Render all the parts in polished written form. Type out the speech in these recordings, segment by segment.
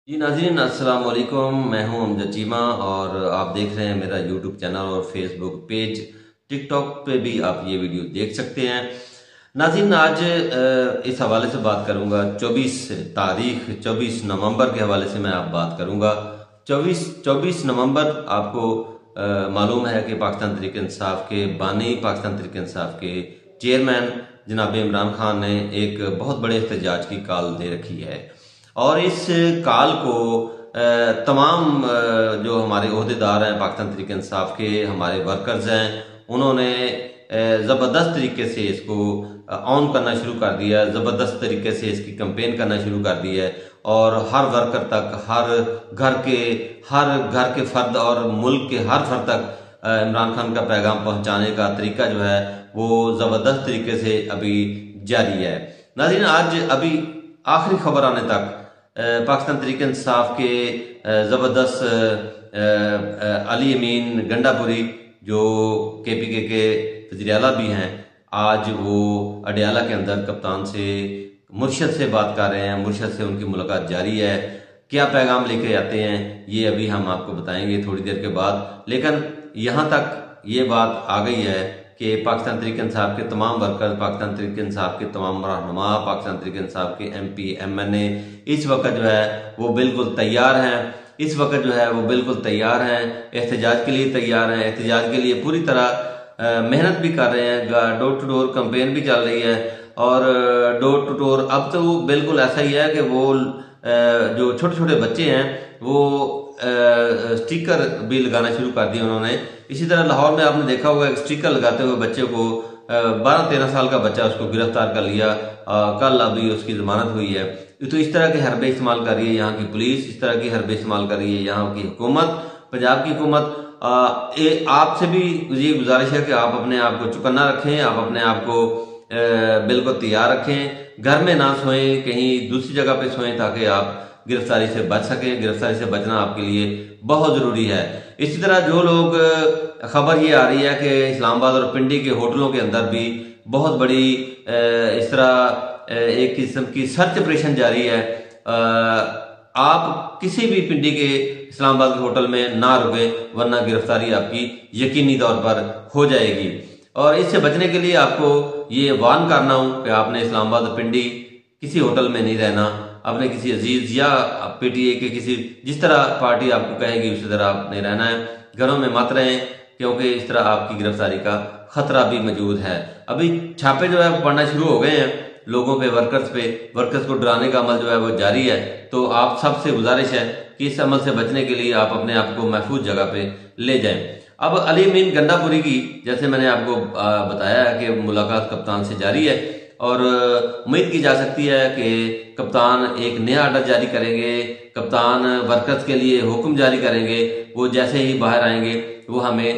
जी नाज़रीन अस्सलाम वालेकुम। मैं हूं अमजद चीमा और आप देख रहे हैं मेरा यूट्यूब चैनल और फेसबुक पेज। टिकटॉक पे भी आप ये वीडियो देख सकते हैं। नाज़रीन आज इस हवाले से बात करूंगा 24 नवंबर के हवाले से मैं आप बात करूंगा। 24 नवंबर आपको मालूम है कि पाकिस्तान तहरीक इंसाफ के बानी, पाकिस्तान तहरीक इंसाफ के चेयरमैन जनाब इमरान खान ने एक बहुत बड़े एहतजाज की कॉल दे रखी है और इस कॉल को तमाम जो हमारे ओहदेदार हैं पाकिस्तान तहरीक इंसाफ के, हमारे वर्कर्स हैं, उन्होंने ज़बरदस्त तरीके से इसको ऑन करना शुरू कर दिया, ज़बरदस्त तरीके से इसकी कंपेन करना शुरू कर दी है और हर वर्कर तक, हर घर के फर्द और मुल्क के हर फर्द तक इमरान खान का पैगाम पहुंचाने का तरीका जो है वो ज़बरदस्त तरीके से अभी जारी है। नाज़रीन आज अभी आखिरी खबर आने तक पाकिस्तान तहरीक इंसाफ के ज़बरदस्त अली अमीन गंडापुरी जो KPK के वज़ीर आला भी हैं, आज वो अडियाला के अंदर कप्तान से, मुर्शद से बात कर रहे हैं। मुर्शद से उनकी मुलाकात जारी है। क्या पैगाम लेके आते हैं ये अभी हम आपको बताएंगे थोड़ी देर के बाद। लेकिन यहाँ तक ये बात आ गई है कि पाकिस्तान तहरीक इंसाफ के तमाम वर्कर्स, पाकिस्तान तहरीक इंसाफ के तमाम रहनुमा, पाकिस्तान तहरीक इंसाफ के MP MNA इस वक्त जो है वो बिल्कुल तैयार हैं। इस वक्त जो है वो बिल्कुल तैयार हैं, एहतजाज के लिए तैयार हैं, एहतजाज के लिए पूरी तरह मेहनत भी कर रहे हैं। डोर टू डोर कंपेन भी चल रही है और डोर टू डोर अब तो बिल्कुल ऐसा ही है कि वो जो छोटे छोटे बच्चे हैं वो स्टिकर भी लगाना शुरू कर दिए उन्होंने। इसी तरह लाहौर में आपने देखा होगा एक स्टिकर लगाते हुए बच्चे को 12-13 साल का बच्चा उसको गिरफ्तार कर लिया। कल अभी उसकी जमानत हुई है। तो इस तरह के हरबे इस्तेमाल कर रही है यहाँ की पुलिस, इस तरह की हरबे इस्तेमाल कर रही है यहाँ की हुकूमत, पंजाब की हुकूमत। आपसे भी ये गुजारिश है कि आप अपने आप को चौकन्ना रखें, आप अपने आप को बिल्कुल तैयार रखें, घर में ना सोएं, कहीं दूसरी जगह पे सोएं ताकि आप गिरफ्तारी से बच सकें। गिरफ्तारी से बचना आपके लिए बहुत जरूरी है। इसी तरह जो लोग खबर ये आ रही है कि इस्लामाबाद और पिंडी के होटलों के अंदर भी बहुत बड़ी इस तरह एक किस्म की सर्च ऑपरेशन जारी है। आप किसी भी पिंडी के, इस्लामाबाद के होटल में ना रुके वरना गिरफ्तारी आपकी यकीनी तौर पर हो जाएगी। और इससे बचने के लिए आपको ये वार्न करना हूं कि आपने इस्लामाबाद पिंडी किसी होटल में नहीं रहना। अपने किसी अजीज या PTA के किसी, जिस तरह पार्टी आपको कहेगी उसी तरह आपने रहना है। घरों में मत रहें क्योंकि इस तरह आपकी गिरफ्तारी का खतरा भी मौजूद है। अभी छापे जो है वो पड़ना शुरू हो गए हैं लोगों पे, वर्कर्स को डराने का अमल जो है वो जारी है। तो आप सबसे गुजारिश है कि इस अमल से बचने के लिए आप अपने आप को महफूज जगह पे ले जाएं। अब अली अमीन गंडापुरी की, जैसे मैंने आपको बताया कि मुलाकात कप्तान से जारी है और उम्मीद की जा सकती है कि कप्तान एक नया आर्डर जारी करेंगे। कप्तान वर्कर्स के लिए हुक्म जारी करेंगे। वो जैसे ही बाहर आएंगे वो हमें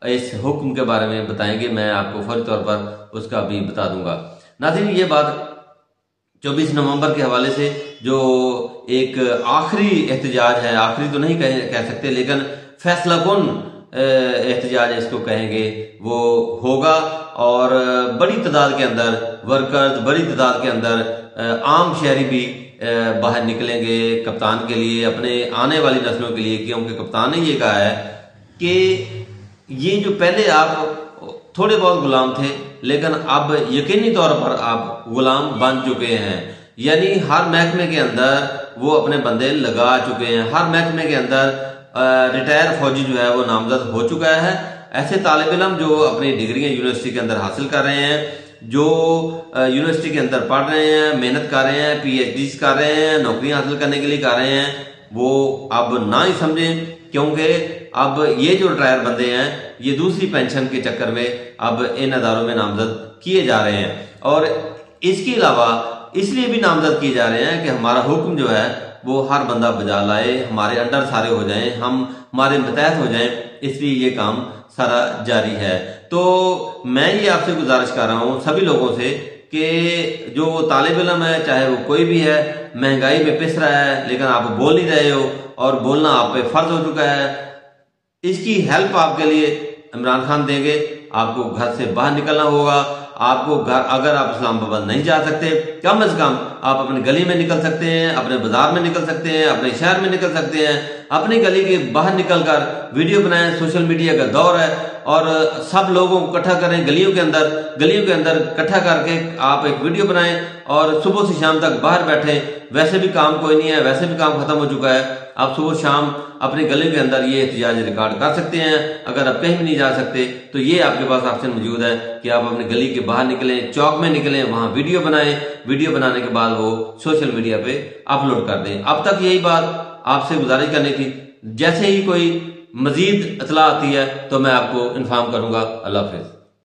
इस हुक्म के बारे में बताएंगे। मैं आपको फौरी तौर पर उसका भी बता दूंगा। नाज़रीन ये बात 24 नवंबर के हवाले से जो एक आखिरी एहतजाज है, आखिरी तो नहीं कह सकते लेकिन फैसला कुन एहतजाज इसको कहेंगे, वो होगा और बड़ी तादाद के अंदर वर्कर्स, बड़ी तादाद के अंदर आम शहरी भी बाहर निकलेंगे कप्तान के लिए, अपने आने वाली नस्लों के लिए। क्योंकि कप्तान ने ये कहा है कि ये जो पहले आप थोड़े बहुत गुलाम थे लेकिन अब यकीनी तौर पर आप गुलाम बन चुके हैं। यानी हर महकमे के अंदर वो अपने बंदे लगा चुके हैं। हर महकमे के अंदर रिटायर फौजी जो है वो नामजद हो चुका है। ऐसे तालिब इल्म जो अपनी डिग्रियां यूनिवर्सिटी के अंदर हासिल कर रहे हैं, जो यूनिवर्सिटी के अंदर पढ़ रहे हैं, मेहनत कर रहे हैं, PhDs कर रहे हैं, नौकरियां हासिल करने के लिए कर रहे हैं, वो अब ना ही समझें क्योंकि अब ये जो रिटायर बंदे हैं ये दूसरी पेंशन के चक्कर में अब इन अदारों में नामजद किए जा रहे हैं। और इसके अलावा इसलिए भी नामजद किए जा रहे हैं कि हमारा हुक्म जो है वो हर बंदा बजा लाए, हमारे अंडर सारे हो जाएं, हम हमारे मतहत हो जाएं, इसलिए ये काम सारा जारी है। तो मैं ये आपसे गुजारिश कर रहा हूं सभी लोगों से कि जो तालिब इल्म है, चाहे वो कोई भी है, महंगाई में पिस रहा है लेकिन आप बोल नहीं रहे हो और बोलना आप पे फर्ज हो चुका है। इसकी हेल्प आपके लिए इमरान खान देंगे। आपको घर से बाहर निकलना होगा, आपको घर, अगर आप इस्लामाबाद नहीं जा सकते, कम से कम आप अपनी गली में निकल सकते हैं, अपने बाजार में निकल सकते हैं, अपने शहर में निकल सकते हैं, अपनी गली के बाहर निकलकर वीडियो बनाएं। सोशल मीडिया का दौर है और सब लोगों को इकट्ठा करें गलियों के अंदर इकट्ठा करके आप एक वीडियो बनाएं और सुबह से शाम तक बाहर बैठें। वैसे भी काम कोई नहीं है, वैसे भी काम खत्म हो चुका है, आप सुबह शाम अपनी गली के अंदर ये एहतजाज रिकॉर्ड कर सकते हैं। अगर आप कहीं भी नहीं जा सकते तो ये आपके पास ऑप्शन मौजूद है कि आप अपनी गली के बाहर निकलें, चौक में निकलें, वहां वीडियो बनाएं। वीडियो बनाने के बाद वो सोशल मीडिया पे अपलोड कर दें। अब तक यही बात आपसे गुजारिश करनी थी। जैसे ही कोई मजीद इतला आती है तो मैं आपको इन्फॉर्म करूंगा। अल्लाह हाफिज।